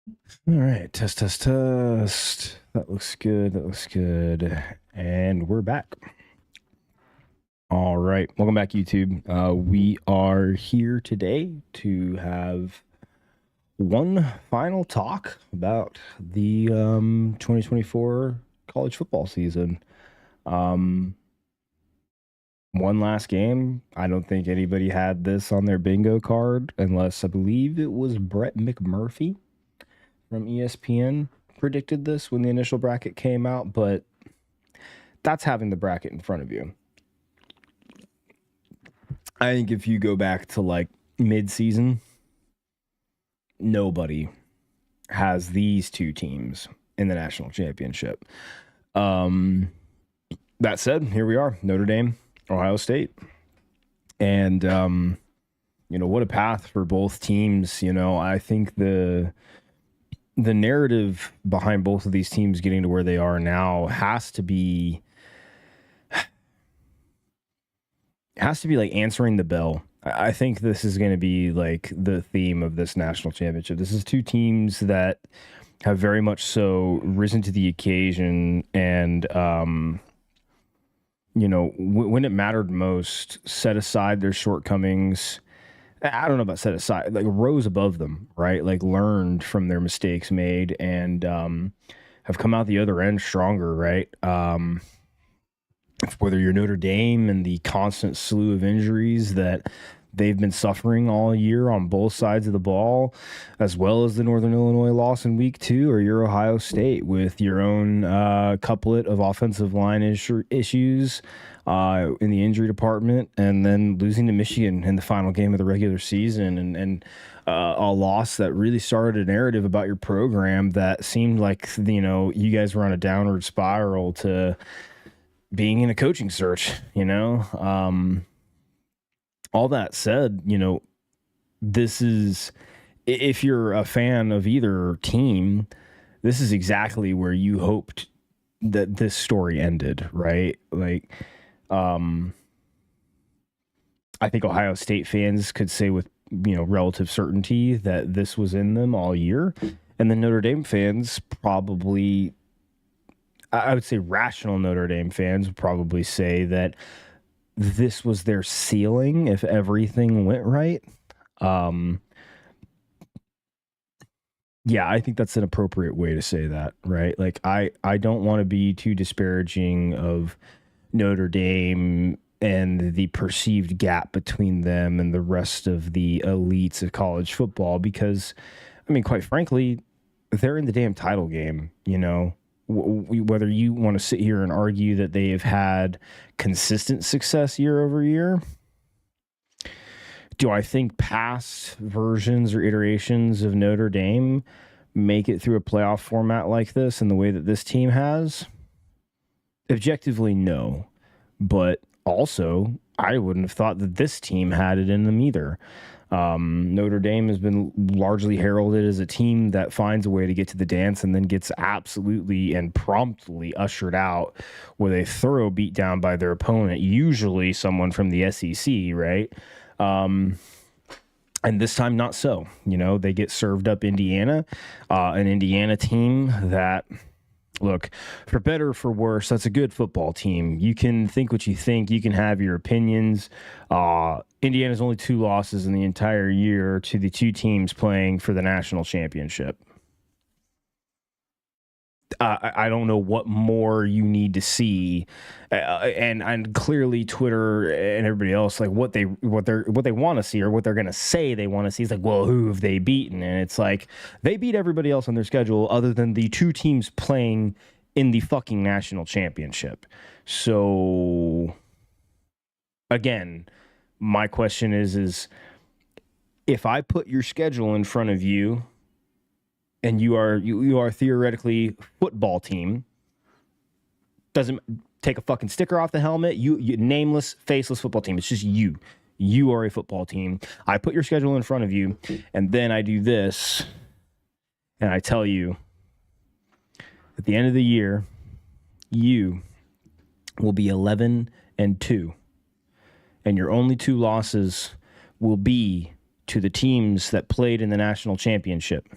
All right, test, test, test. That looks good. That looks good. And we're back. All right, welcome back, YouTube. We are here today to have one final talk about the 2024 college football season. Um, One last game. I don't think anybody had this on their bingo card, unless I believe it was Brett McMurphy from ESPN predicted this when the initial bracket came out, but that's having the bracket in front of you. I think if you go back to like mid-season, nobody has these two teams in the national championship. That said, here we are, Notre Dame, Ohio State. And what a path for both teams. I think the narrative behind both of these teams getting to where they are now has to be like answering the bell. I think this is going to be like the theme of this national championship. This is two teams that have very much so risen to the occasion and, when it mattered most, set aside their shortcomings. I don't know about set aside, like rose above them, right? Like learned from their mistakes made and have come out the other end stronger, right? Whether you're Notre Dame and the constant slew of injuries that they've been suffering all year on both sides of the ball, as well as the Northern Illinois loss in week 2, or your Ohio State with your own couplet of offensive line issues in the injury department, and then losing to Michigan in the final game of the regular season, and a loss that really started a narrative about your program that seemed like, you guys were on a downward spiral to being in a coaching search, all that said, this is, if you're a fan of either team, this is exactly where you hoped that this story ended, right? Like, I think Ohio State fans could say with, relative certainty that this was in them all year. And the Notre Dame fans probably, I would say rational Notre Dame fans would probably say that this was their ceiling if everything went right. Yeah, I think that's an appropriate way to say that, right? Like I don't want to be too disparaging of Notre Dame and the perceived gap between them and the rest of the elites of college football, because I mean, quite frankly, they're in the damn title game, whether you want to sit here and argue that they have had consistent success year over year. Do I think past versions or iterations of Notre Dame make it through a playoff format like this in the way that this team has? Objectively, no. But also, I wouldn't have thought that this team had it in them either. Notre Dame has been largely heralded as a team that finds a way to get to the dance and then gets absolutely and promptly ushered out with a thorough beatdown by their opponent, usually someone from the SEC, right? And this time, not so. They get served up Indiana, an Indiana team that, look, for better or for worse, that's a good football team. You can think what you think. You can have your opinions. Indiana's only 2 losses in the entire year to the 2 teams playing for the national championship. I don't know what more you need to see, and clearly Twitter and everybody else, like what they want to see, or what they're going to say they want to see is like, well, who have they beaten? And it's like they beat everybody else on their schedule other than the 2 teams playing in the fucking national championship. So again, my question is if I put your schedule in front of you, and you are theoretically football team, doesn't take a fucking sticker off the helmet. You nameless, faceless football team. It's just you. You are a football team. I put your schedule in front of you, and then I do this, and I tell you, at the end of the year, you will be 11-2, and your only 2 losses will be to the teams that played in the national championship.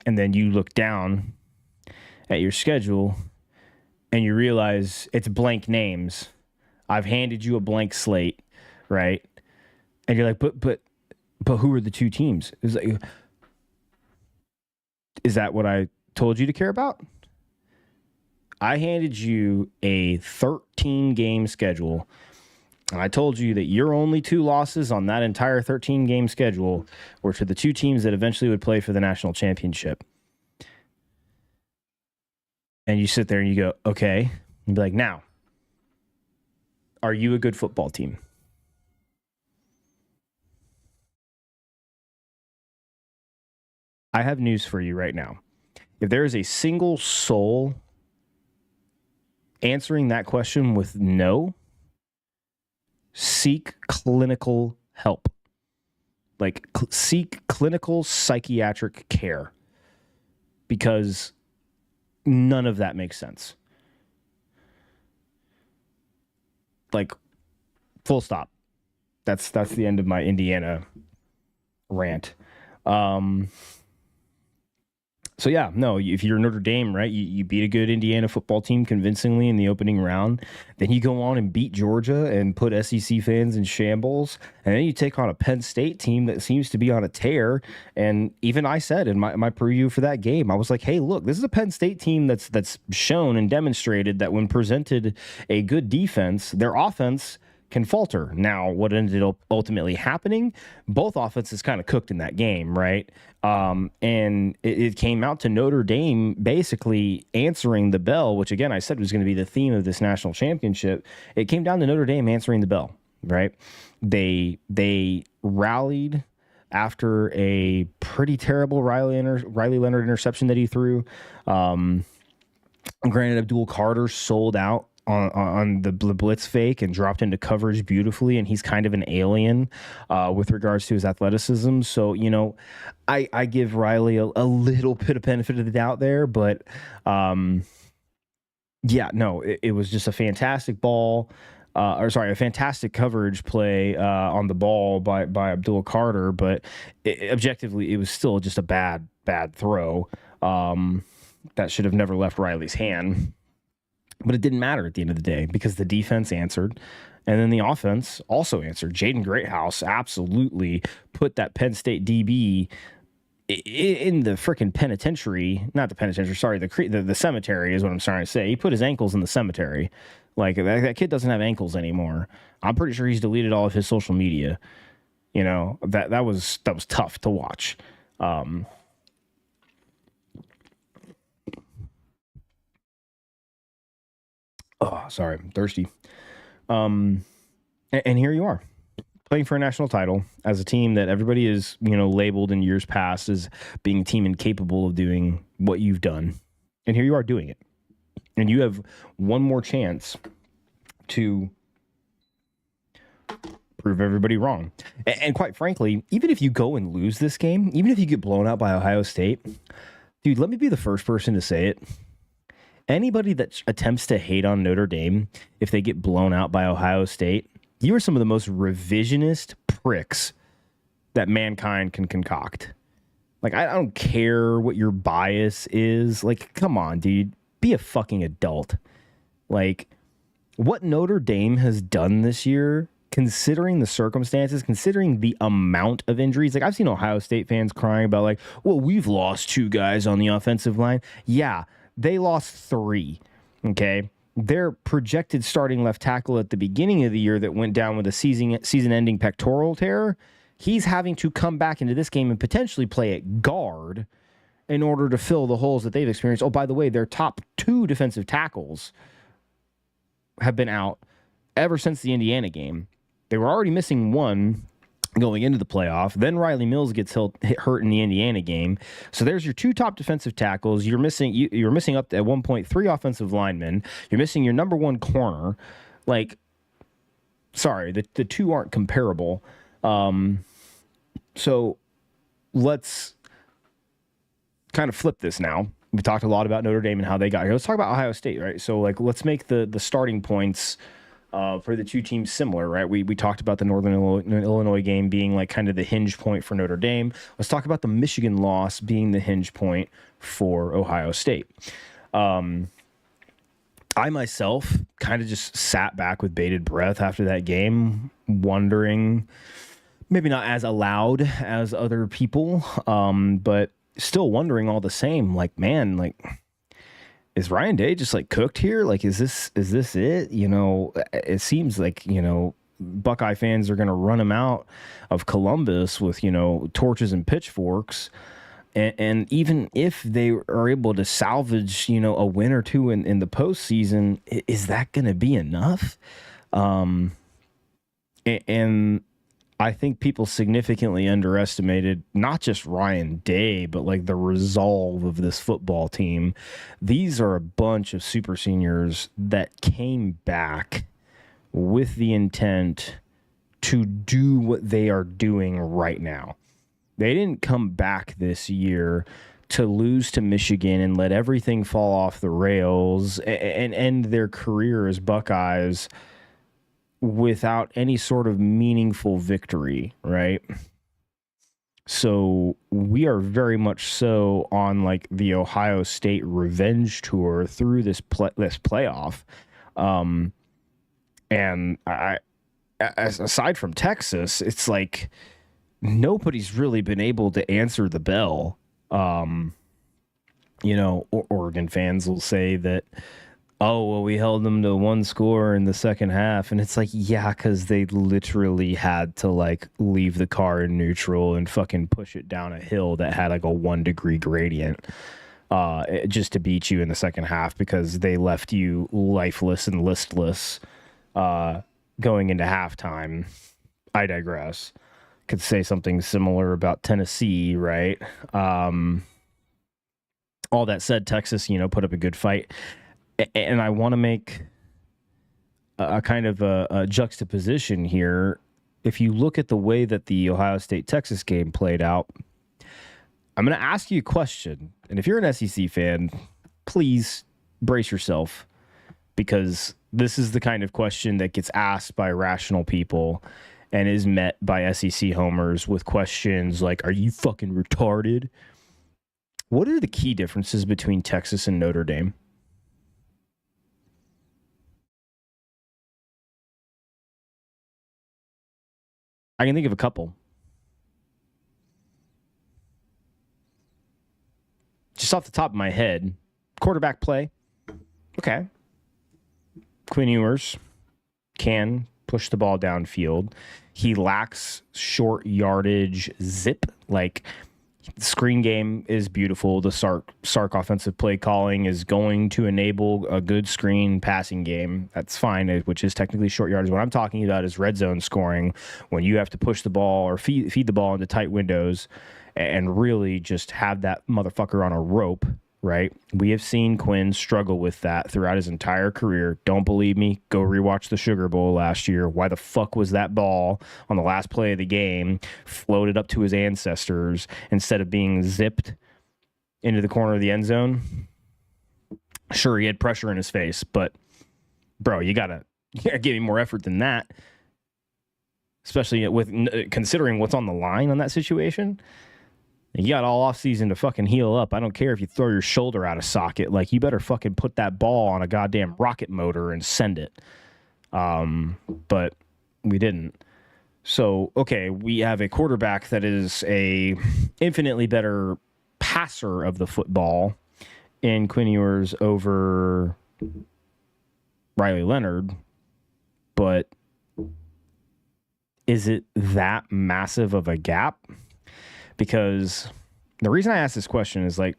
And then you look down at your schedule and you realize it's blank names. I've handed you a blank slate, right? And you're like, but who are the two teams? It's like, is that what I told you to care about? I handed you a 13-game schedule, and I told you that your only two losses on that entire 13-game schedule were to the two teams that eventually would play for the national championship. And you sit there and you go, okay. You'd be like, now, are you a good football team? I have news for you right now. If there is a single soul answering that question with no, seek clinical help. Like, seek clinical psychiatric care. Because none of that makes sense. Like, full stop. That's the end of my Indiana rant. So yeah, no, if you're Notre Dame, right, you beat a good Indiana football team convincingly in the opening round. Then you go on and beat Georgia and put SEC fans in shambles. And then you take on a Penn State team that seems to be on a tear. And even I said in my preview for that game, I was like, hey, look, this is a Penn State team that's shown and demonstrated that when presented a good defense, their offense can falter. Now, what ended up ultimately happening, both offenses kind of cooked in that game, right? And it came out to Notre Dame basically answering the bell, which again, I said was going to be the theme of this national championship. It came down to Notre Dame answering the bell, right? They rallied after a pretty terrible Riley Leonard interception that he threw. Granted, Abdul Carter sold out on the blitz fake and dropped into coverage beautifully, and he's kind of an alien with regards to his athleticism. So, you know, I give Riley a little bit of benefit of the doubt there, but yeah, no, it was just a fantastic ball. A fantastic coverage play on the ball by Abdul Carter, but objectively, it was still just a bad throw that should have never left Riley's hand. But it didn't matter at the end of the day because the defense answered, and then the offense also answered. Jaden Greathouse absolutely put that Penn State DB in the freaking penitentiary. Not the penitentiary, sorry, the cemetery is what I'm trying to say. He put his ankles in the cemetery. Like, that kid doesn't have ankles anymore. I'm pretty sure he's deleted all of his social media. You know, that was tough to watch. Oh, sorry, I'm thirsty. And here you are, playing for a national title as a team that everybody is, you know, labeled in years past as being a team incapable of doing what you've done. And here you are doing it. And you have one more chance to prove everybody wrong. And quite frankly, even if you go and lose this game, even if you get blown out by Ohio State, dude, let me be the first person to say it. Anybody that attempts to hate on Notre Dame if they get blown out by Ohio State, you are some of the most revisionist pricks that mankind can concoct. Like, I don't care what your bias is. Like, come on, dude. Be a fucking adult. Like, what Notre Dame has done this year, considering the circumstances, considering the amount of injuries, like, I've seen Ohio State fans crying about, like, well, we've lost two guys on the offensive line. Yeah. They lost three, okay? Their projected starting left tackle at the beginning of the year that went down with a season-ending pectoral tear, he's having to come back into this game and potentially play at guard in order to fill the holes that they've experienced. Oh, by the way, their top two defensive tackles have been out ever since the Indiana game. They were already missing one going into the playoff. Then Riley Mills gets hurt in the Indiana game. So there's your two top defensive tackles. You're missing up to, at one point, three offensive linemen. You're missing your number one corner. Like, sorry, the two aren't comparable. So let's kind of flip this now. We talked a lot about Notre Dame and how they got here. Let's talk about Ohio State, right? So, like, let's make the starting points for the two teams similar, right? We talked about the Northern Illinois game being like kind of the hinge point for Notre Dame. Let's talk about the Michigan loss being the hinge point for Ohio State. I myself kind of just sat back with bated breath after that game, wondering, maybe not as aloud as other people, but still wondering all the same, like, man, like, is Ryan Day just like cooked here? Like, is this it? You know, it seems like, you know, Buckeye fans are going to run him out of Columbus with, you know, torches and pitchforks. And even if they are able to salvage, you know, a win or two in the postseason, is that going to be enough? And I think people significantly underestimated not just Ryan Day, but like the resolve of this football team. These are a bunch of super seniors that came back with the intent to do what they are doing right now. They didn't come back this year to lose to Michigan and let everything fall off the rails and end their career as Buckeyes without any sort of meaningful victory, right? So we are very much so on like the Ohio State revenge tour through this playoff. And aside from Texas, it's like nobody's really been able to answer the bell. You know, Oregon fans will say that, oh, well, we held them to one score in the second half. And it's like, yeah, because they literally had to like leave the car in neutral and fucking push it down a hill that had like a 1 degree gradient just to beat you in the second half, because they left you lifeless and listless going into halftime. I digress. Could say something similar about Tennessee, right? All that said, Texas, you know, put up a good fight. And I want to make a kind of a juxtaposition here. If you look at the way that the Ohio State-Texas game played out, I'm going to ask you a question. And if you're an SEC fan, please brace yourself, because this is the kind of question that gets asked by rational people and is met by SEC homers with questions like, are you fucking retarded? What are the key differences between Texas and Notre Dame? I can think of a couple. Just off the top of my head, quarterback play. Okay. Quinn Ewers can push the ball downfield. He lacks short yardage zip. Like, the screen game is beautiful. The Sark offensive play calling is going to enable a good screen passing game. That's fine, which is technically short yardage. What I'm talking about is red zone scoring, when you have to push the ball or feed the ball into tight windows and really just have that motherfucker on a rope, right? We have seen Quinn struggle with that throughout his entire career. Don't believe me? Go rewatch the Sugar Bowl last year. Why the fuck was that ball on the last play of the game floated up to his ancestors instead of being zipped into the corner of the end zone? Sure, he had pressure in his face, but bro, you gotta give him more effort than that, especially with considering what's on the line on that situation. You got all offseason to fucking heal up. I don't care if you throw your shoulder out of socket. Like, you better fucking put that ball on a goddamn rocket motor and send it. But we didn't. So, okay, we have a quarterback that is a infinitely better passer of the football in Quinn Ewers over Riley Leonard. But is it that massive of a gap? Because the reason I ask this question is, like,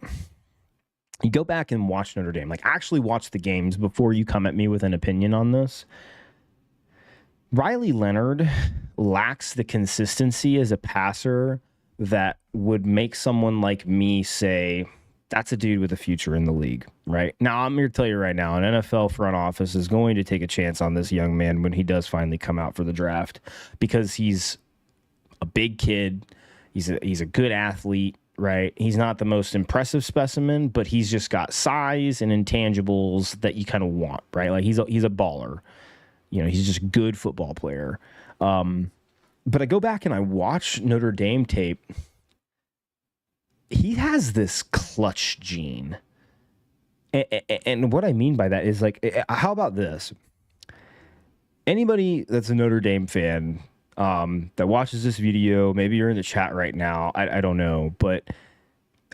you go back and watch Notre Dame, like actually watch the games before you come at me with an opinion on this. Riley Leonard lacks the consistency as a passer that would make someone like me say, that's a dude with a future in the league, right? Now, I'm here to tell you right now, an NFL front office is going to take a chance on this young man when he does finally come out for the draft, because he's a big kid. He's a good athlete, right? He's not the most impressive specimen, but he's just got size and intangibles that you kind of want, right? Like, he's a baller. he's just a good football player. But I go back and I watch Notre Dame tape. He has this clutch gene. And what I mean by that is, like, how about this? Anybody that's a Notre Dame fan that watches this video, maybe you're in the chat right now. I don't know, but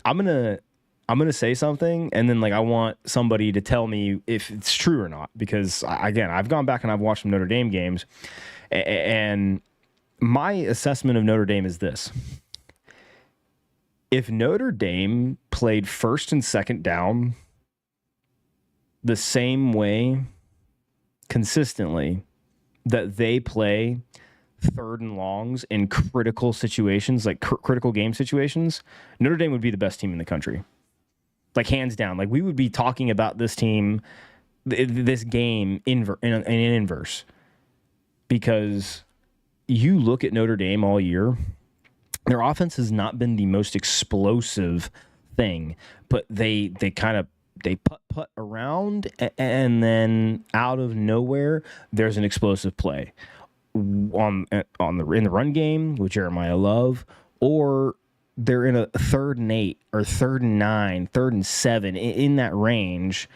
I'm gonna say something, and then like I want somebody to tell me if it's true or not. Because again, I've gone back and I've watched some Notre Dame games, and my assessment of Notre Dame is this: if Notre Dame played first and second down the same way consistently that they play third and longs in critical situations, like critical game situations, Notre Dame would be the best team in the country. Like, hands down. Like, we would be talking about this team, this game in inverse. Because you look at Notre Dame all year, their offense has not been the most explosive thing, but they putt around, and then out of nowhere there's an explosive play in the run game with Jeremiah Love, or they're in a 3rd and 8 or 3rd and 9, 3rd and 7 in that range,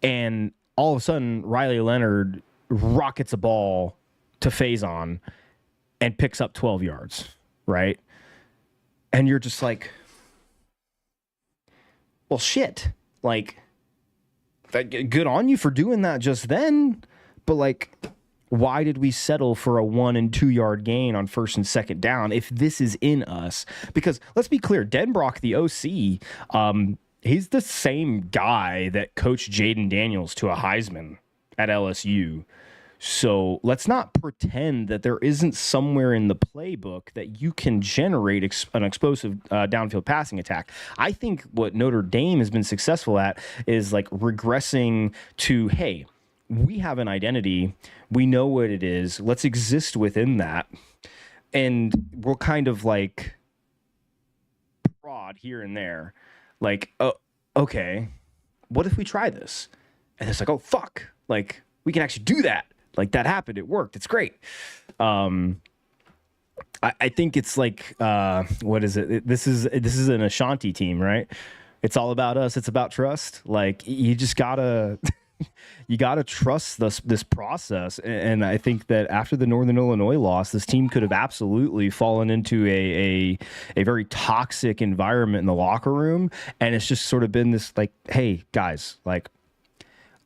and all of a sudden Riley Leonard rockets a ball to Faison and picks up 12 yards, right? And you're just like, well, shit. Like, good on you for doing that just then, but like, why did we settle for a 1 and 2 yard gain on first and second down if this is in us? Because let's be clear, Denbrock, the OC, he's the same guy that coached Jaden Daniels to a Heisman at LSU. So let's not pretend that there isn't somewhere in the playbook that you can generate an explosive downfield passing attack. I think what Notre Dame has been successful at is like regressing to, hey, we have an identity. We know what it is. Let's exist within that. And we'll kind of like prod here and there. Like, oh, okay, what if we try this? And it's like, oh, fuck. Like, we can actually do that. Like, that happened. It worked. It's great. I think it's like, what is it? This is an Ashanti team, right? It's all about us. It's about trust. Like, you just gotta, you gotta trust this process. And I think that after the Northern Illinois loss, this team could have absolutely fallen into a very toxic environment in the locker room. And it's just sort of been this like, hey guys, like,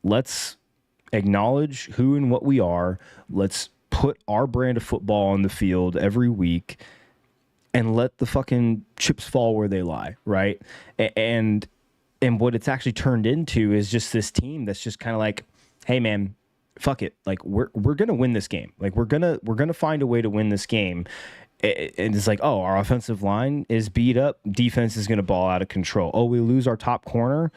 let's acknowledge who and what we are. Let's put our brand of football on the field every week and let the fucking chips fall where they lie, right? And what it's actually turned into is just this team that's just kind of like, hey man, fuck it. Like, we're going to win this game. Like, we're going to find a way to win this game. And it's like, oh, our offensive line is beat up. Defense is going to ball out of control. Oh, we lose our top corner.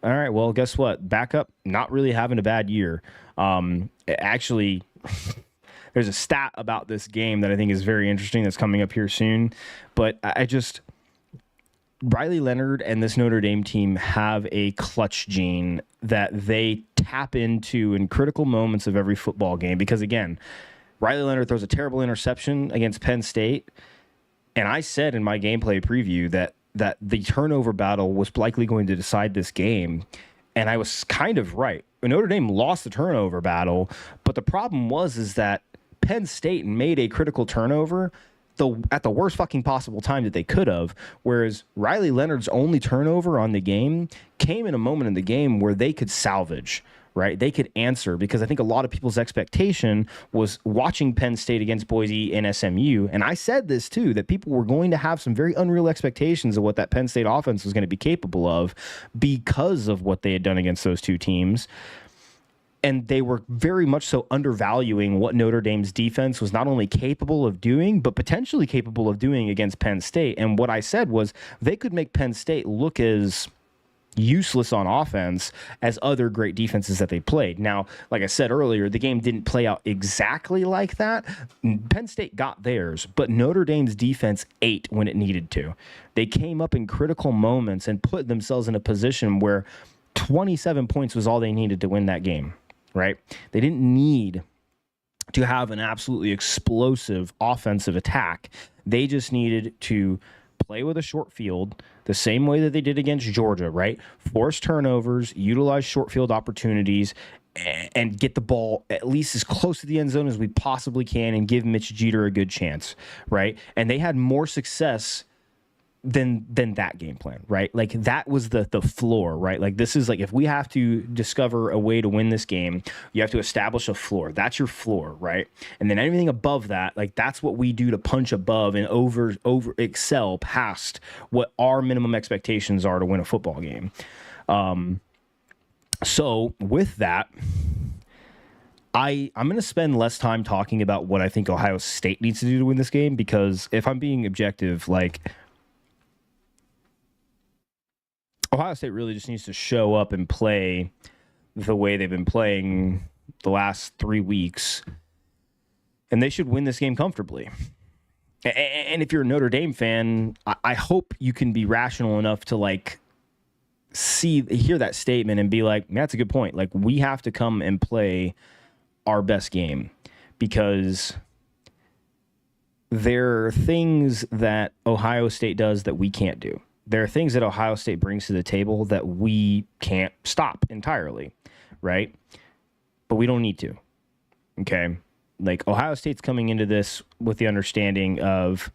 All right, well, guess what? Backup, not really having a bad year. Actually, there's a stat about this game that I think is very interesting that's coming up here soon. But Riley Leonard and this Notre Dame team have a clutch gene that they tap into in critical moments of every football game. Because, again, Riley Leonard throws a terrible interception against Penn State. And I said in my gameplay preview that the turnover battle was likely going to decide this game. And I was kind of right. Notre Dame lost the turnover battle, but the problem is that Penn State made a critical turnover at the worst fucking possible time that they could have, whereas Riley Leonard's only turnover on the game came in a moment in the game where they could salvage, right? They could answer, because I think a lot of people's expectation was watching Penn State against Boise and SMU. And I said this too, that people were going to have some very unreal expectations of what that Penn State offense was going to be capable of because of what they had done against those two teams. And they were very much so undervaluing what Notre Dame's defense was not only capable of doing, but potentially capable of doing against Penn State. And what I said was they could make Penn State look as useless on offense as other great defenses that they played. Now, like I said earlier, the game didn't play out exactly like that. Penn State got theirs, but Notre Dame's defense ate when it needed to. They came up in critical moments and put themselves in a position where 27 points was all they needed to win that game, right? They didn't need to have an absolutely explosive offensive attack. They just needed to play with a short field the same way that they did against Georgia, right? Force turnovers, utilize short field opportunities, and get the ball at least as close to the end zone as we possibly can and give Mitch Jeter a good chance, right? And they had more success than that game plan, right? Like that was the floor, right? Like this is like, if we have to discover a way to win this game, you have to establish a floor. That's your floor, right? And then anything above that, like that's what we do to punch above and over excel past what our minimum expectations are to win a football game. So with that, I'm going to spend less time talking about what I think Ohio State needs to do to win this game, because if I'm being objective, like Ohio State really just needs to show up and play the way they've been playing the last 3 weeks, and they should win this game comfortably. And if you're a Notre Dame fan, I hope you can be rational enough to like hear that statement and be like, that's a good point. Like we have to come and play our best game, because there are things that Ohio State does that we can't do. There are things that Ohio State brings to the table that we can't stop entirely, right? But we don't need to, okay? Like Ohio State's coming into this with the understanding of,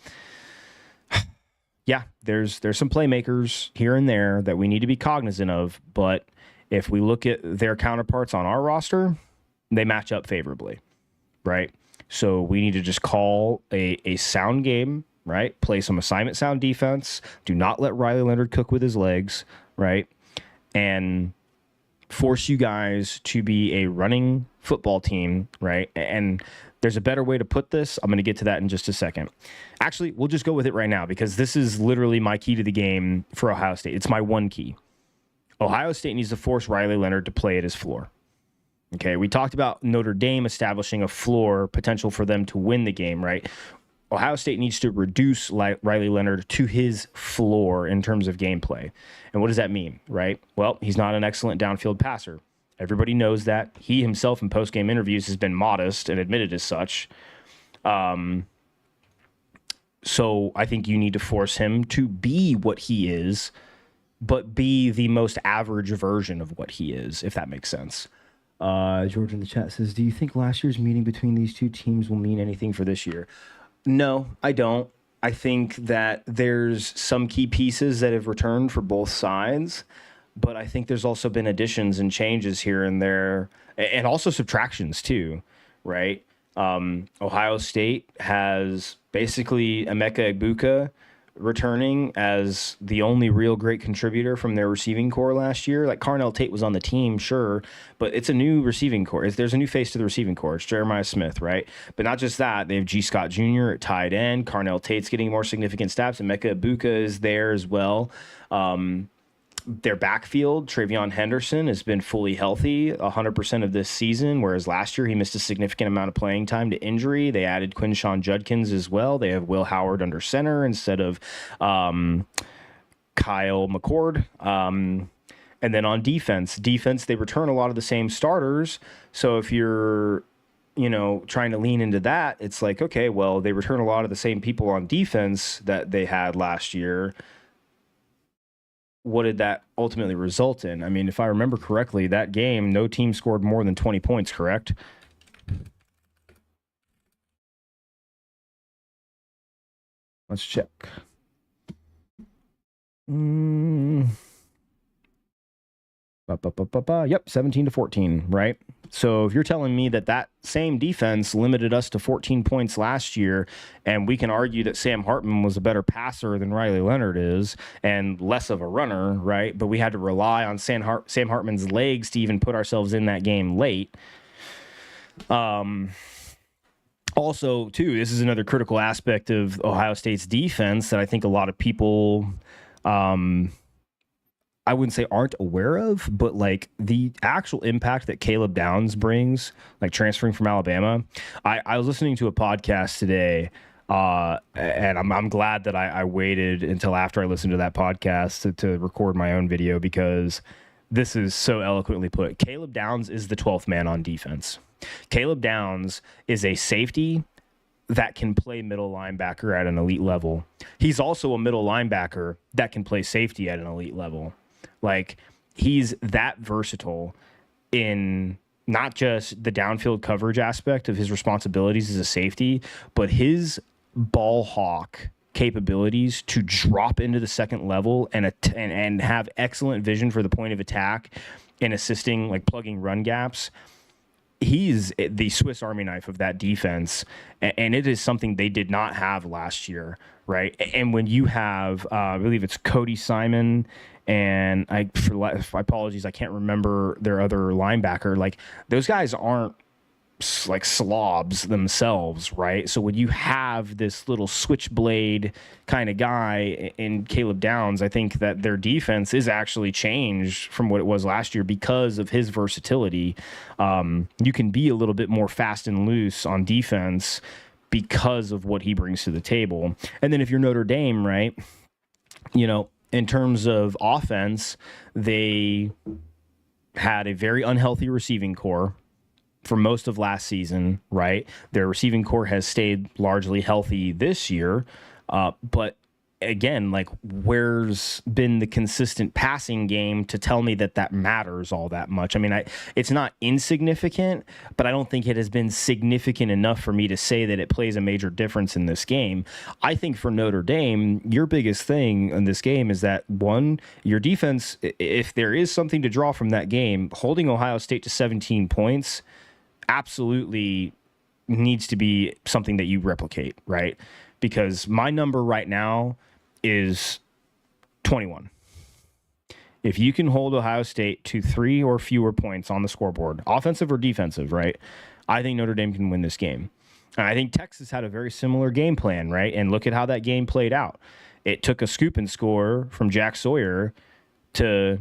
yeah, there's some playmakers here and there that we need to be cognizant of, but if we look at their counterparts on our roster, they match up favorably, right? So we need to just call a sound game, right? Play some assignment sound defense. Do not let Riley Leonard cook with his legs, right? And force you guys to be a running football team, right? And there's a better way to put this. I'm going to get to that in just a second. Actually, we'll just go with it right now, because this is literally my key to the game for Ohio State. It's my one key. Ohio State needs to force Riley Leonard to play at his floor. Okay, we talked about Notre Dame establishing a floor potential for them to win the game, right? Ohio State needs to reduce Riley Leonard to his floor in terms of gameplay. And what does that mean, right? Well, he's not an excellent downfield passer. Everybody knows that. He himself in post-game interviews has been modest and admitted as such. So I think you need to force him to be what he is, but be the most average version of what he is, if that makes sense. George in the chat says, do you think last year's meeting between these two teams will mean anything for this year? No, I don't. I think that there's some key pieces that have returned for both sides, but I think there's also been additions and changes here and there, and also subtractions too, right? Ohio State has basically Emeka Egbuka returning as the only real great contributor from their receiving core last year. Like Carnell Tate was on the team, sure, but it's a new receiving core. There's a new face to the receiving core. It's Jeremiah Smith, right? But not just that. They have G. Scott Jr. at tight end. Carnell Tate's getting more significant snaps, and Emeka Egbuka is there as well. Their backfield, Travion Henderson, has been fully healthy 100% of this season, whereas last year he missed a significant amount of playing time to injury. They added Quinshawn Judkins as well. They have Will Howard under center instead of Kyle McCord. And then on defense, they return a lot of the same starters. So if you're trying to lean into that, it's like, okay, well, they return a lot of the same people on defense that they had last year. What did that ultimately result in? I mean, if I remember correctly, that game, no team scored more than 20 points, correct? Let's check. Yep, 17-14, right? So if you're telling me that same defense limited us to 14 points last year, and we can argue that Sam Hartman was a better passer than Riley Leonard is and less of a runner, right? But we had to rely on Sam Hartman's legs to even put ourselves in that game late. Also, too, this is another critical aspect of Ohio State's defense that I think a lot of people I wouldn't say aren't aware of, but like the actual impact that Caleb Downs brings, like transferring from Alabama. I was listening to a podcast today, and I'm glad that I waited until after I listened to that podcast to record my own video, because this is so eloquently put. Caleb Downs is the 12th man on defense. Caleb Downs is a safety that can play middle linebacker at an elite level. He's also a middle linebacker that can play safety at an elite level. Like, he's that versatile in not just the downfield coverage aspect of his responsibilities as a safety, but his ball hawk capabilities to drop into the second level and have excellent vision for the point of attack and assisting, like plugging run gaps. He's the Swiss Army knife of that defense, and it is something they did not have last year, right? And when you have, I believe it's Cody Simon, and for apologies, I can't remember their other linebacker. Like, those guys aren't like slobs themselves, right? So when you have this little switchblade kind of guy in Caleb Downs, I think that their defense is actually changed from what it was last year because of his versatility. You can be a little bit more fast and loose on defense because of what he brings to the table. And then if you're Notre Dame, right, you know, in terms of offense, they had a very unhealthy receiving core for most of last season, right? Their receiving core has stayed largely healthy this year. But again, like, where's been the consistent passing game to tell me that that matters all that much? I mean, it's not insignificant, but I don't think it has been significant enough for me to say that it plays a major difference in this game. I think for Notre Dame, your biggest thing in this game is that, one, your defense, if there is something to draw from that game, holding Ohio State to 17 points absolutely needs to be something that you replicate, right? Because my number right now is 21. If you can hold Ohio State to 3 or fewer points on the scoreboard, offensive or defensive, right, I think Notre Dame can win this game. And I think Texas had a very similar game plan, right? And look at how that game played out. It took a scoop and score from Jack Sawyer to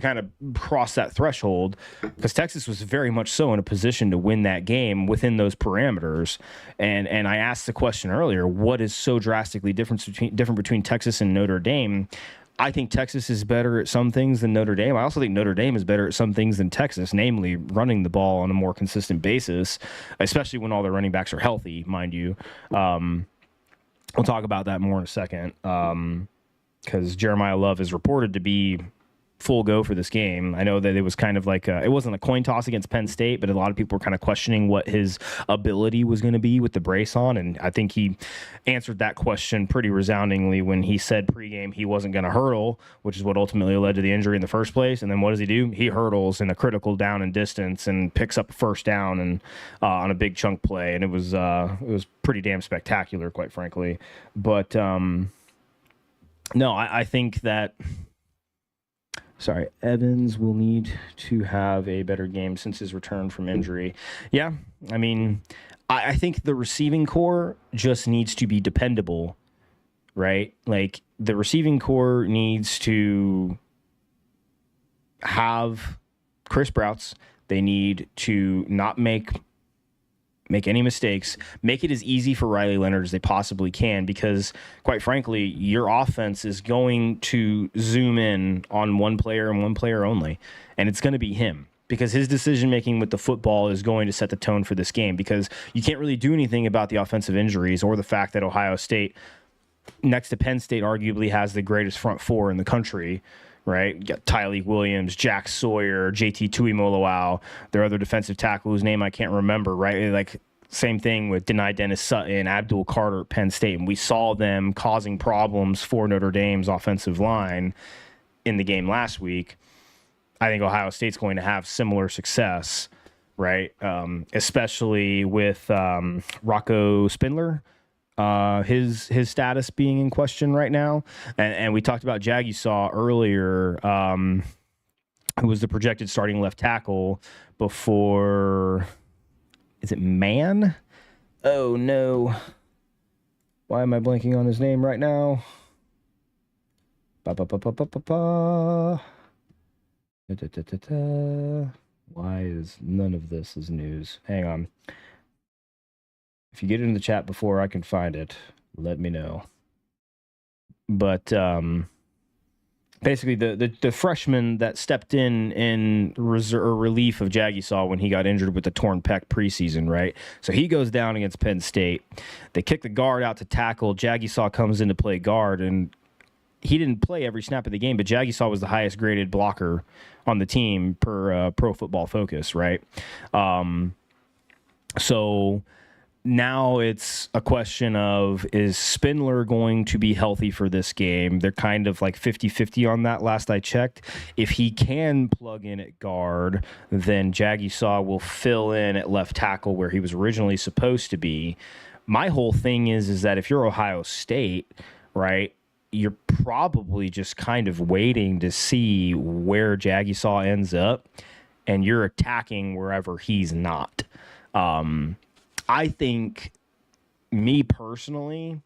kind of cross that threshold, because Texas was very much so in a position to win that game within those parameters. And I asked the question earlier, what is so drastically different between Texas and Notre Dame? I think Texas is better at some things than Notre Dame. I also think Notre Dame is better at some things than Texas, namely running the ball on a more consistent basis, especially when all their running backs are healthy, mind you. We'll talk about that more in a second, because Jeremiah Love is reported to be full go for this game. I know that it was kind of like it wasn't a coin toss against Penn State, but a lot of people were kind of questioning what his ability was going to be with the brace on, and I think he answered that question pretty resoundingly when he said pregame he wasn't going to hurdle, which is what ultimately led to the injury in the first place. And then what does he do? He hurdles in a critical down and distance and picks up a first down and on a big chunk play, and it was pretty damn spectacular, quite frankly. But no, I think that. Sorry, Evans will need to have a better game since his return from injury. Yeah, I mean, I think the receiving core just needs to be dependable, right? Like, the receiving core needs to have crisp routes. They need to not make any mistakes, make it as easy for Riley Leonard as they possibly can, because quite frankly, your offense is going to zoom in on one player and one player only, and it's going to be him, because his decision-making with the football is going to set the tone for this game, because you can't really do anything about the offensive injuries or the fact that Ohio State, next to Penn State, arguably has the greatest front four in the country. Right, you got Tyleik Williams, Jack Sawyer, JT Tuimoloau, their other defensive tackle whose name I can't remember. Right, like same thing with Denai Dennis Sutton, Abdul Carter at Penn State, and we saw them causing problems for Notre Dame's offensive line in the game last week. I think Ohio State's going to have similar success, right? Especially with Rocco Spindler. His status being in question right now, and we talked about Jag. You saw earlier, who was the projected starting left tackle before? Is it Mann? Oh no! Why am I blanking on his name right now? Why is none of this is news? Hang on. If you get it in the chat before I can find it, let me know. But basically the freshman that stepped in reserve or relief of Jagisaw when he got injured with the torn pec preseason, right? So he goes down against Penn State. They kick the guard out to tackle. Jagisaw comes in to play guard, and he didn't play every snap of the game, but Jagisaw was the highest graded blocker on the team per Pro Football Focus, right? So now it's a question of, is Spindler going to be healthy for this game? They're kind of like 50-50 on that last I checked. If he can plug in at guard, then Jagisaw will fill in at left tackle where he was originally supposed to be. My whole thing is that if you're Ohio State, right, you're probably just kind of waiting to see where Jagisaw ends up, and you're attacking wherever he's not. I think, me personally,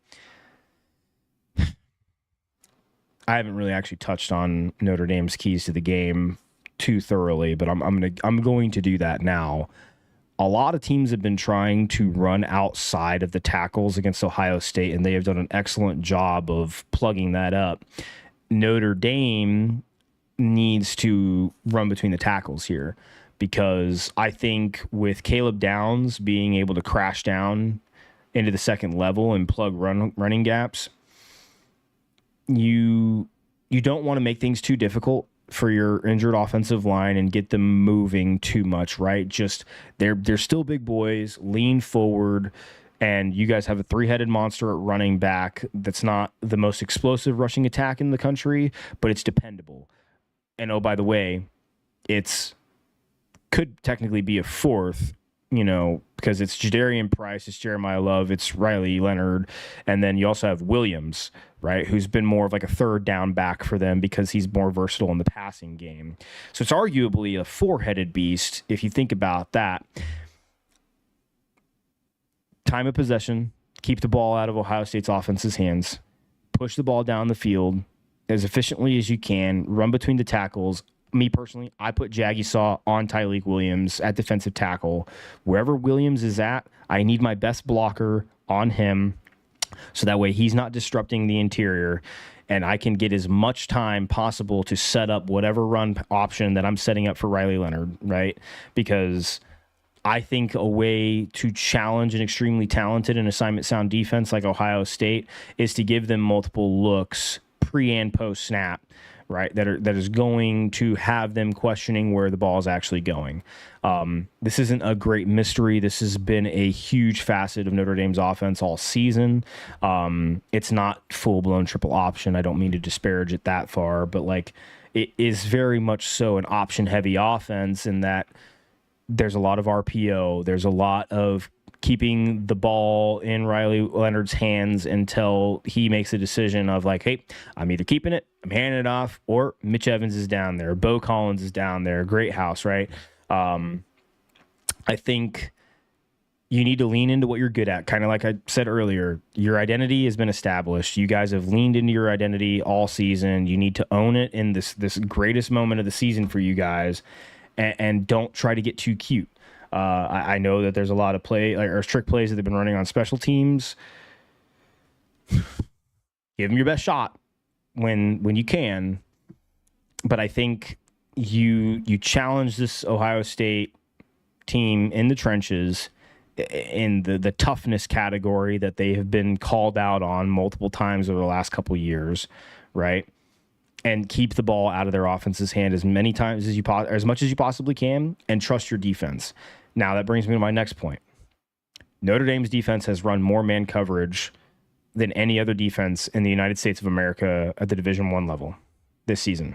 I haven't really actually touched on Notre Dame's keys to the game too thoroughly, but I'm going to do that now. A lot of teams have been trying to run outside of the tackles against Ohio State, and they have done an excellent job of plugging that up. Notre Dame needs to run between the tackles here, because I think with Caleb Downs being able to crash down into the second level and plug running gaps, you don't want to make things too difficult for your injured offensive line and get them moving too much, right? Just they're still big boys, lean forward, and you guys have a three-headed monster at running back that's not the most explosive rushing attack in the country, but it's dependable. And oh, by the way, could technically be a fourth, because it's Jadarian Price, it's Jeremiah Love, it's Riley Leonard, and then you also have Williams, right, who's been more of like a third down back for them because he's more versatile in the passing game. So it's arguably a four-headed beast if you think about that. Time of possession, keep the ball out of Ohio State's offense's hands, push the ball down the field as efficiently as you can, run between the tackles. Me personally, I put Jagisaw on Tyleik Williams at defensive tackle. Wherever Williams is at, I need my best blocker on him, so that way he's not disrupting the interior, and I can get as much time possible to set up whatever run option that I'm setting up for Riley Leonard, right? Because I think a way to challenge an extremely talented and assignment sound defense like Ohio State is to give them multiple looks pre and post snap, right? That is going to have them questioning where the ball is actually going. This isn't a great mystery. This has been a huge facet of Notre Dame's offense all season. It's not full-blown triple option. I don't mean to disparage it that far, but like it is very much so an option-heavy offense in that there's a lot of RPO. There's a lot of keeping the ball in Riley Leonard's hands until he makes a decision of like, hey, I'm either keeping it, I'm handing it off, or Mitch Evans is down there, Bo Collins is down there, great house, right? I think you need to lean into what you're good at. Kind of like I said earlier, your identity has been established. You guys have leaned into your identity all season. You need to own it in this greatest moment of the season for you guys, and don't try to get too cute. I know that there's a lot of or trick plays that they've been running on special teams. Give them your best shot when you can. But I think you challenge this Ohio State team in the trenches in the toughness category that they have been called out on multiple times over the last couple of years, right? And keep the ball out of their offense's hand as many times as much as you possibly can, and trust your defense. Now, that brings me to my next point. Notre Dame's defense has run more man coverage than any other defense in the United States of America at the Division I level this season.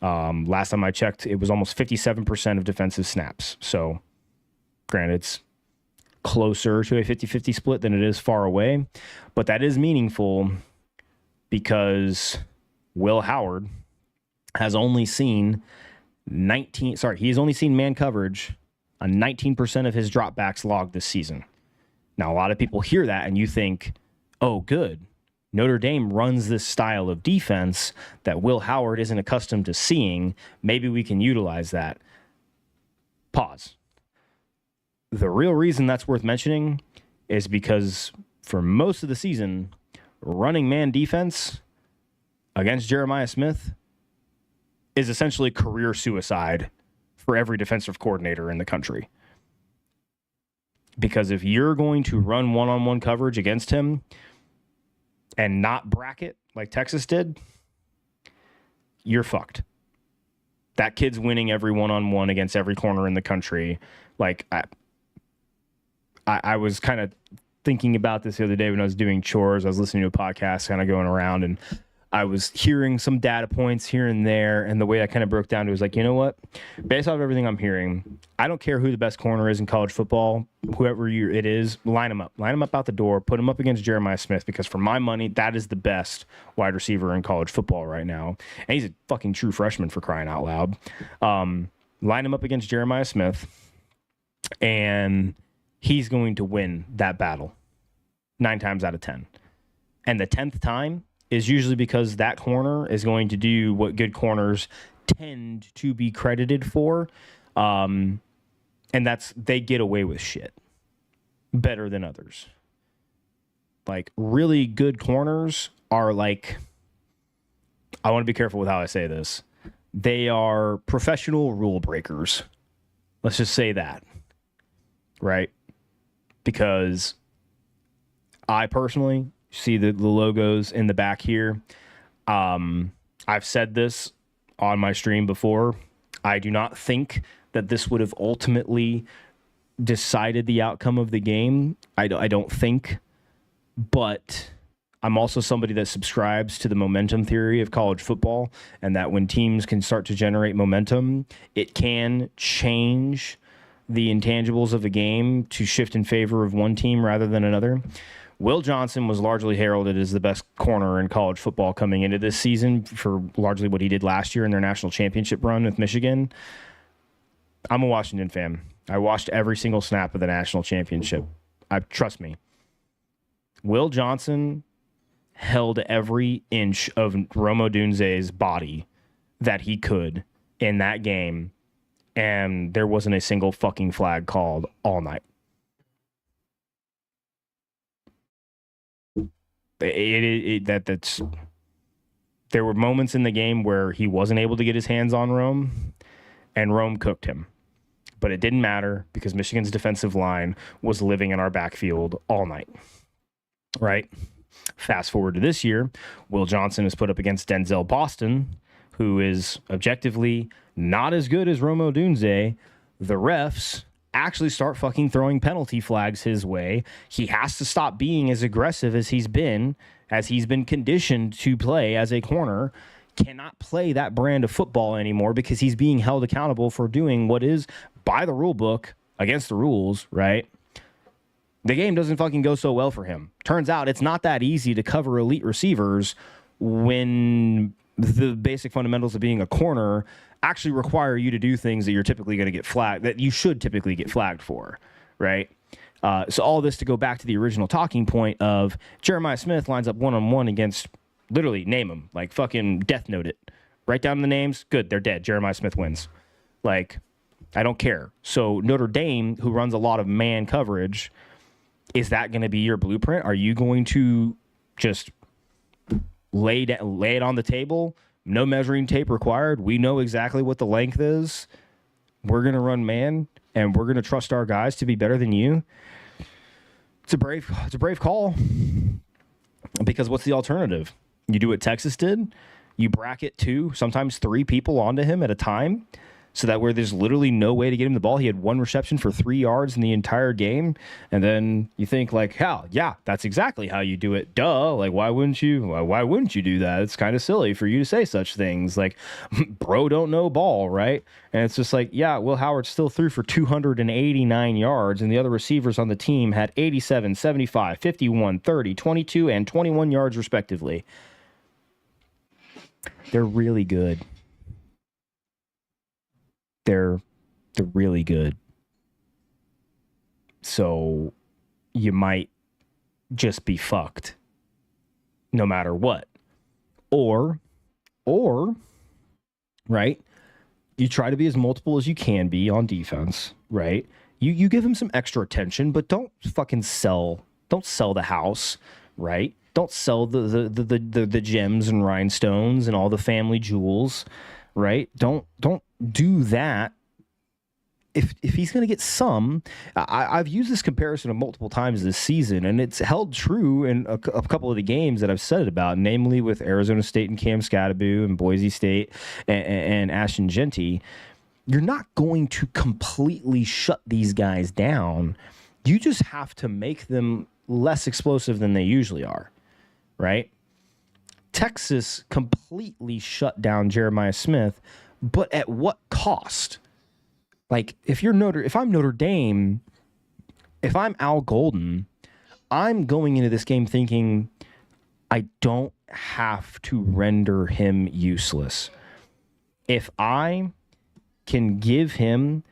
Last time I checked, it was almost 57% of defensive snaps. So, granted, it's closer to a 50-50 split than it is far away, but that is meaningful because Will Howard has only seen he's only seen man coverage on 19% of his dropbacks logged this season. Now, a lot of people hear that and you think, oh, good. Notre Dame runs this style of defense that Will Howard isn't accustomed to seeing. Maybe we can utilize that. Pause. The real reason that's worth mentioning is because for most of the season, running man defense against Jeremiah Smith is essentially career suicide for every defensive coordinator in the country. Because if you're going to run one-on-one coverage against him and not bracket like Texas did, you're fucked. That kid's winning every one-on-one against every corner in the country. Like, I was kind of thinking about this the other day when I was doing chores. I was listening to a podcast, kind of going around, and I was hearing some data points here and there, and the way I kind of broke down to was like, you know what? Based off everything I'm hearing, I don't care who the best corner is in college football, whoever it is, line them up. Line them up out the door, put them up against Jeremiah Smith, because for my money, that is the best wide receiver in college football right now. And he's a fucking true freshman, for crying out loud. Line him up against Jeremiah Smith, and he's going to win that battle 9 times out of 10. And the 10th time is usually because that corner is going to do what good corners tend to be credited for. And that's, they get away with shit better than others. Like, really good corners are like, I want to be careful with how I say this. They are professional rule breakers. Let's just say that. Right? Because I personally see the logos in the back here. I've said this on my stream before. I do not think that this would have ultimately decided the outcome of the game. I don't think. But I'm also somebody that subscribes to the momentum theory of college football, and that when teams can start to generate momentum, it can change the intangibles of the game to shift in favor of one team rather than another. Will Johnson was largely heralded as the best corner in college football coming into this season for largely what he did last year in their national championship run with Michigan. I'm a Washington fan. I watched every single snap of the national championship. Trust me. Will Johnson held every inch of Rome Odunze's body that he could in that game, and there wasn't a single fucking flag called all night. There were moments in the game where he wasn't able to get his hands on Rome, and Rome cooked him. But it didn't matter because Michigan's defensive line was living in our backfield all night. Right? Fast forward to this year, Will Johnson is put up against Denzel Boston, who is objectively not as good as Rome Odunze. The refs actually start fucking throwing penalty flags his way. He has to stop being as aggressive as he's been conditioned to play as a corner. Cannot play that brand of football anymore because he's being held accountable for doing what is, by the rule book, against the rules, right? The game doesn't fucking go so well for him. Turns out it's not that easy to cover elite receivers when the basic fundamentals of being a corner actually require you to do things that you're typically going to get flagged, that you should typically get flagged for, right? So all this to go back to the original talking point of Jeremiah Smith lines up one-on-one against, literally, name them, like fucking Death Note it. Write down the names, good, they're dead. Jeremiah Smith wins. Like, I don't care. So Notre Dame, who runs a lot of man coverage, is that going to be your blueprint? Are you going to just lay it on the table? No measuring tape required. We know exactly what the length is. We're going to run man, and we're going to trust our guys to be better than you. It's a brave call. Because what's the alternative? You do what Texas did. You bracket 2, sometimes 3 people onto him at a time, so that where there's literally no way to get him the ball. He had 1 reception for 3 yards in the entire game. And then you think like, hell, yeah, that's exactly how you do it. Duh. Like, why wouldn't you do that? It's kind of silly for you to say such things. Like, bro don't know ball, right? And it's just like, yeah, Will Howard still threw for 289 yards, and the other receivers on the team had 87, 75, 51, 30, 22, and 21 yards respectively. They're really good. They're really good. So you might just be fucked no matter what. Or, right, you try to be as multiple as you can be on defense, right? You give him some extra attention, but don't fucking sell the house, right? Don't sell the gems and rhinestones and all the family jewels, right? Don't do that. If he's going to get some, I've used this comparison multiple times this season, and it's held true in a couple of the games that I've said it about, namely with Arizona State and Cam Scadaboo and Boise State and Ashton Jeanty. You're not going to completely shut these guys down. You just have to make them less explosive than they usually are, right? Texas completely shut down Jeremiah Smith, but at what cost? Like, if I'm Notre Dame, if I'm Al Golden, I'm going into this game thinking I don't have to render him useless. If I can give him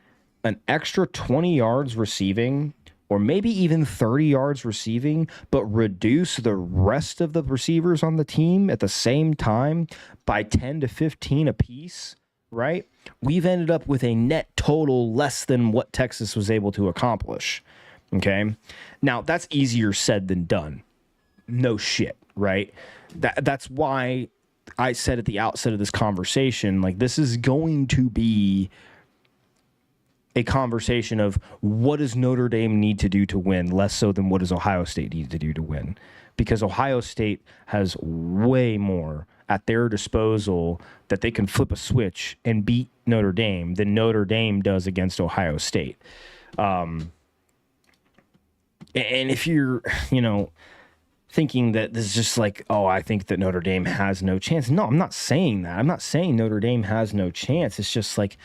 an extra 20 yards receiving, or maybe even 30 yards receiving, but reduce the rest of the receivers on the team at the same time by 10 to 15 apiece, right? We've ended up with a net total less than what Texas was able to accomplish. Okay. Now that's easier said than done. No shit. Right. That's why I said at the outset of this conversation, like, this is going to be a conversation of what does Notre Dame need to do to win, less so than what does Ohio State need to do to win, because Ohio State has way more at their disposal that they can flip a switch and beat Notre Dame than Notre Dame does against Ohio State. And if you're, thinking that this is just like, oh, I think that Notre Dame has no chance. No, I'm not saying that. I'm not saying Notre Dame has no chance. It's just like,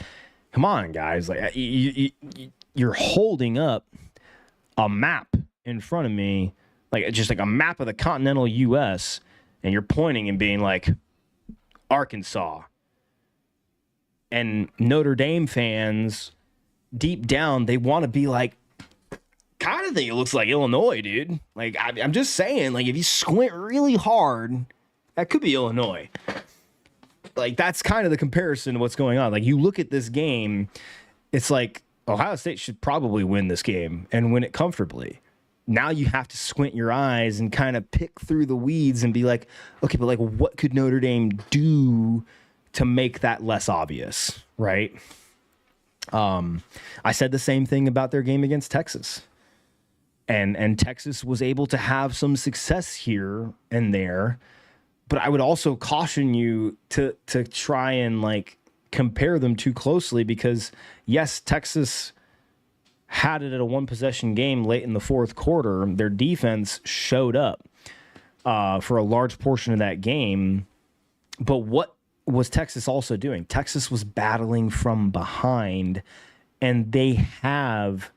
come on, guys. Like, you're holding up a map in front of me, like just like a map of the continental U.S., and you're pointing and being like, Arkansas. And Notre Dame fans, deep down, they want to be like, kind of think it looks like Illinois, dude. Like, I'm just saying, like, if you squint really hard, that could be Illinois. Like, that's kind of the comparison to what's going on. Like, you look at this game, it's like Ohio State should probably win this game and win it comfortably. Now you have to squint your eyes and kind of pick through the weeds and be like, okay, but like, what could Notre Dame do to make that less obvious, right? I said the same thing about their game against Texas. And Texas was able to have some success here and there. But I would also caution you to try and like compare them too closely, because yes, Texas had it at a one possession game late in the fourth quarter. Their defense showed up for a large portion of that game. But what was Texas also doing? Texas was battling from behind, and they have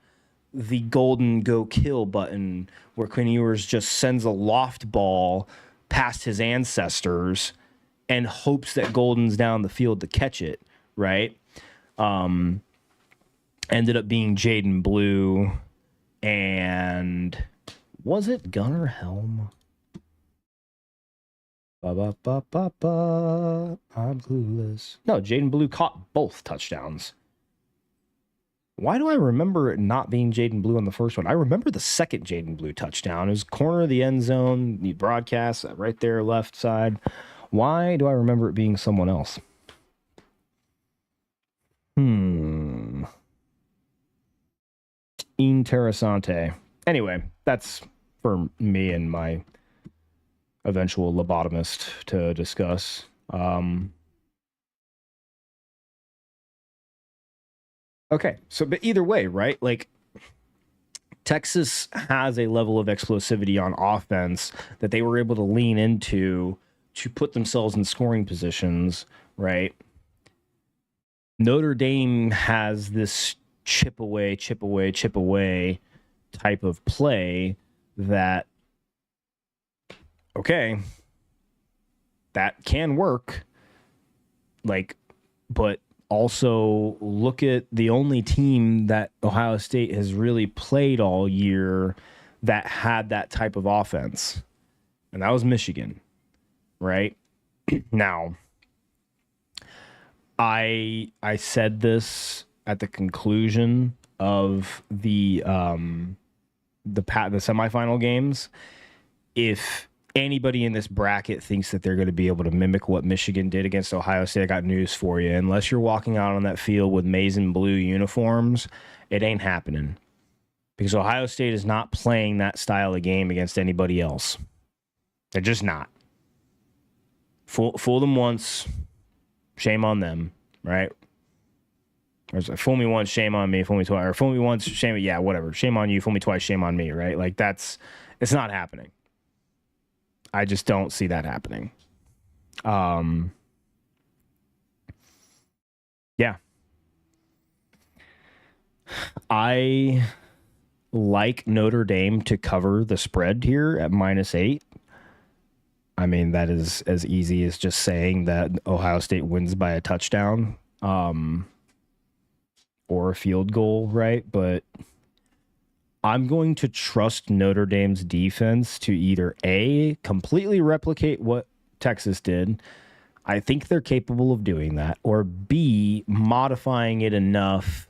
the golden go kill button where Quinn Ewers just sends a loft ball past his ancestors and hopes that Golden's down the field to catch it, right? Ended up being Jaden Blue, and was it Gunnar Helm? I'm clueless. No, Jaden Blue caught both touchdowns. Why do I remember it not being Jaden Blue on the first one? I remember the second Jaden Blue touchdown. It was corner of the end zone, the broadcast right there, left side. Why do I remember it being someone else? Interessante. Anyway, that's for me and my eventual lobotomist to discuss. Okay, so but either way, right? Like, Texas has a level of explosivity on offense that they were able to lean into to put themselves in scoring positions, right? Notre Dame has this chip away type of play that, okay, that can work, like, but also look at the only team that Ohio State has really played all year that had that type of offense, and that was Michigan, right? Now, I said this at the conclusion of the semifinal games. If anybody in this bracket thinks that they're going to be able to mimic what Michigan did against Ohio State, I got news for you. Unless you're walking out on that field with maize and blue uniforms, it ain't happening. Because Ohio State is not playing that style of game against anybody else. They're just not. Fool them once, shame on them, right? Or fool me once, shame on me. Fool me twice, or fool me once, shame. Yeah, whatever. Shame on you. Fool me twice, shame on me. Right? Like it's not happening. I just don't see that happening. Yeah. I like Notre Dame to cover the spread here at -8. I mean, that is as easy as just saying that Ohio State wins by a touchdown or a field goal, right? But I'm going to trust Notre Dame's defense to either A, completely replicate what Texas did. I think they're capable of doing that. Or B, modifying it enough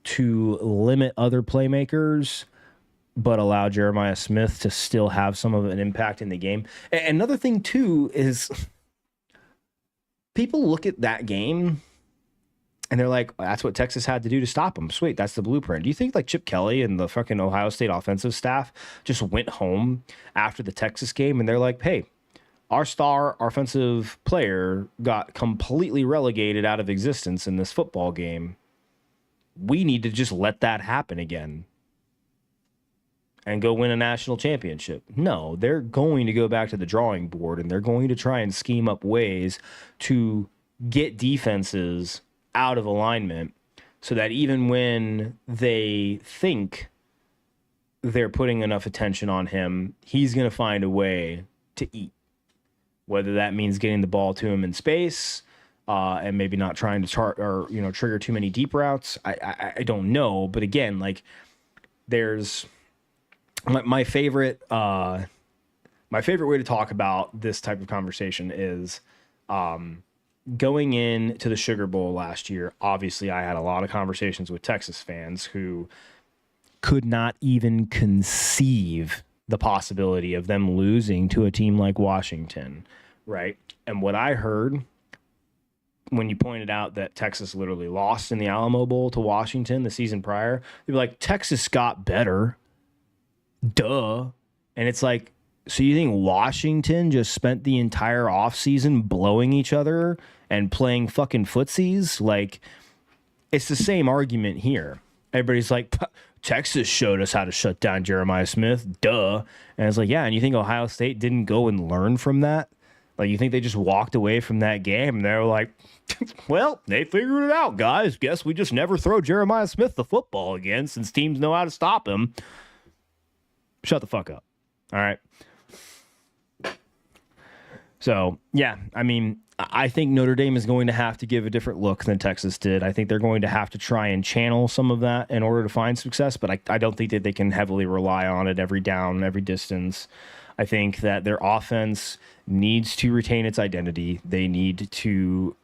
to limit other playmakers, but allow Jeremiah Smith to still have some of an impact in the game. And another thing, too, is people look at that game and they're like, that's what Texas had to do to stop them. Sweet, that's the blueprint. Do you think like Chip Kelly and the fucking Ohio State offensive staff just went home after the Texas game and they're like, hey, our star offensive player got completely relegated out of existence in this football game. We need to just let that happen again and go win a national championship. No, they're going to go back to the drawing board and they're going to try and scheme up ways to get defenses out of alignment so that even when they think they're putting enough attention on him, he's going to find a way to eat. Whether that means getting the ball to him in space and maybe not trying to trigger too many deep routes. I don't know. But again, like there's my favorite way to talk about this type of conversation is going into the Sugar Bowl last year. Obviously, I had a lot of conversations with Texas fans who could not even conceive the possibility of them losing to a team like Washington, right? And what I heard when you pointed out that Texas literally lost in the Alamo Bowl to Washington the season prior, they'd be like, Texas got better. Duh. And it's like, so you think Washington just spent the entire offseason blowing each other and playing fucking footsies? Like, it's the same argument here. Everybody's like, Texas showed us how to shut down Jeremiah Smith. Duh. And it's like, yeah, and you think Ohio State didn't go and learn from that? Like, you think they just walked away from that game and they were like, well, they figured it out, guys. Guess we just never throw Jeremiah Smith the football again since teams know how to stop him. Shut the fuck up. All right. So, yeah, I mean, I think Notre Dame is going to have to give a different look than Texas did. I think they're going to have to try and channel some of that in order to find success, but I don't think that they can heavily rely on it every down, every distance. I think that their offense needs to retain its identity. They need to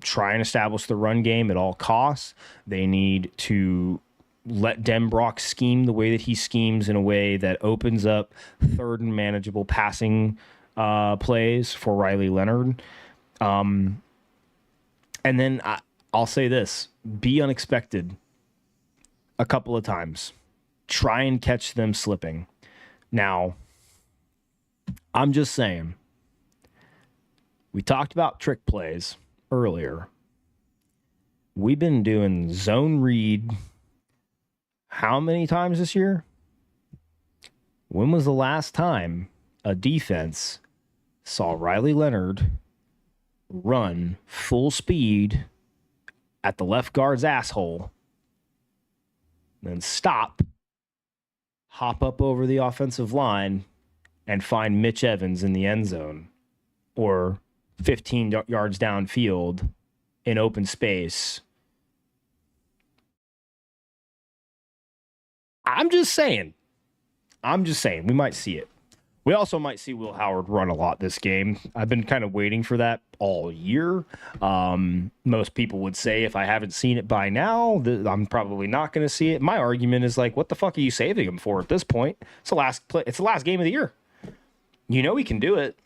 try and establish the run game at all costs. They need to let Denbrock scheme the way that he schemes in a way that opens up third and manageable passing plays for Riley Leonard. And then I'll say this, be unexpected a couple of times. Try and catch them slipping. Now, I'm just saying, we talked about trick plays earlier. We've been doing zone read how many times this year? When was the last time a defense saw Riley Leonard run full speed at the left guard's asshole, then stop, hop up over the offensive line, and find Mitch Evans in the end zone or 15 yards downfield in open space? I'm just saying. We might see it. We also might see Will Howard run a lot this game. I've been kind of waiting for that all year. Most people would say if I haven't seen it by now, I'm probably not going to see it. My argument is like, what the fuck are you saving him for at this point? It's the last game of the year. You know he can do it.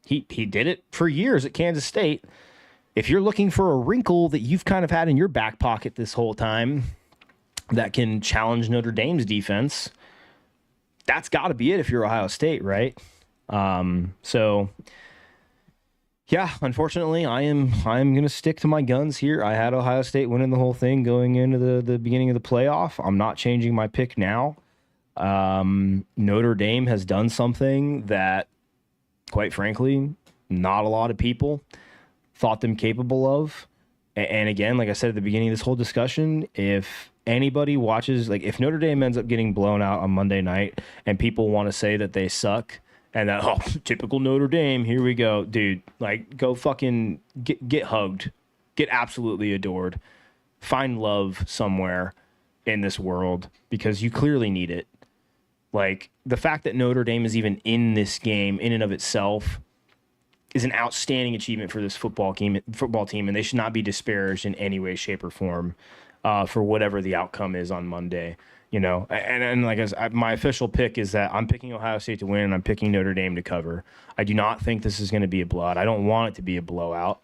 He did it for years at Kansas State. If you're looking for a wrinkle that you've kind of had in your back pocket this whole time that can challenge Notre Dame's defense, that's got to be it if you're Ohio State, right? So yeah, unfortunately, I am going to stick to my guns here. I had Ohio State winning the whole thing going into the beginning of the playoff. I'm not changing my pick now. Notre Dame has done something that, quite frankly, not a lot of people thought them capable of. And again, like I said at the beginning of this whole discussion, if anybody watches, like if Notre Dame ends up getting blown out on Monday night and people want to say that they suck and that, oh, typical Notre Dame, here we go, dude, like go fucking get hugged, get absolutely adored, find love somewhere in this world because you clearly need it. Like the fact that Notre Dame is even in this game in and of itself is an outstanding achievement for this football team, and they should not be disparaged in any way, shape, or form for whatever the outcome is on Monday. You know, and like my official pick is that I'm picking Ohio State to win, and I'm picking Notre Dame to cover. I do not think this is going to be a blowout. I don't want it to be a blowout.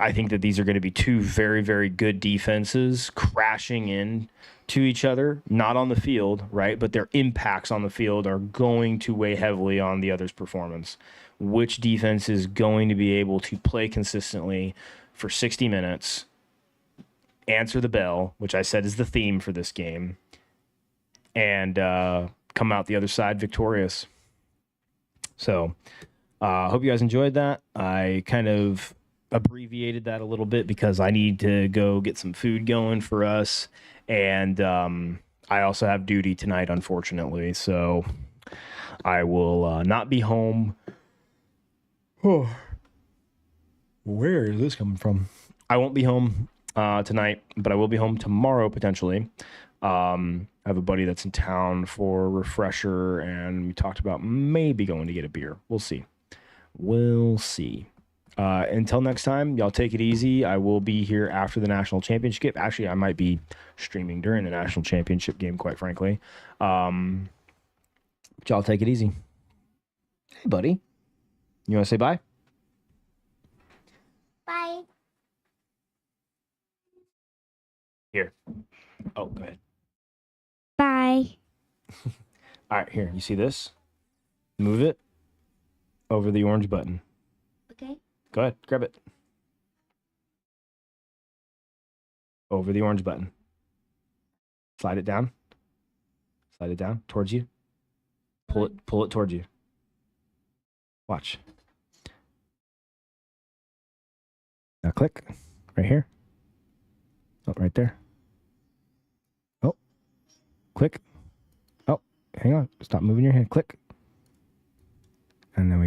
I think that these are going to be two very, very good defenses crashing in to each other, not on the field, right? But their impacts on the field are going to weigh heavily on the other's performance. Which defense is going to be able to play consistently for 60 minutes, answer the bell, which I said is the theme for this game, and come out the other side victorious. So I hope you guys enjoyed that. I kind of abbreviated that a little bit because I need to go get some food going for us. And I also have duty tonight, unfortunately. So I will not be home. Oh, where is this coming from? I won't be home tonight, but I will be home tomorrow, potentially. I have a buddy that's in town for a refresher, and we talked about maybe going to get a beer. We'll see. We'll see. Until next time, y'all take it easy. I will be here after the national championship. Actually, I might be streaming during the national championship game, quite frankly. But y'all take it easy. Hey, buddy. You want to say bye? Bye. Here. Oh, go ahead. Bye. All right, here. You see this? Move it over the orange button. Okay. Go ahead. Grab it. Over the orange button. Slide it down. Slide it down towards you. Pull it towards you. Watch. Now click right here. Oh, right there. Oh, click. Oh, hang on. Stop moving your hand. Click. And then we go.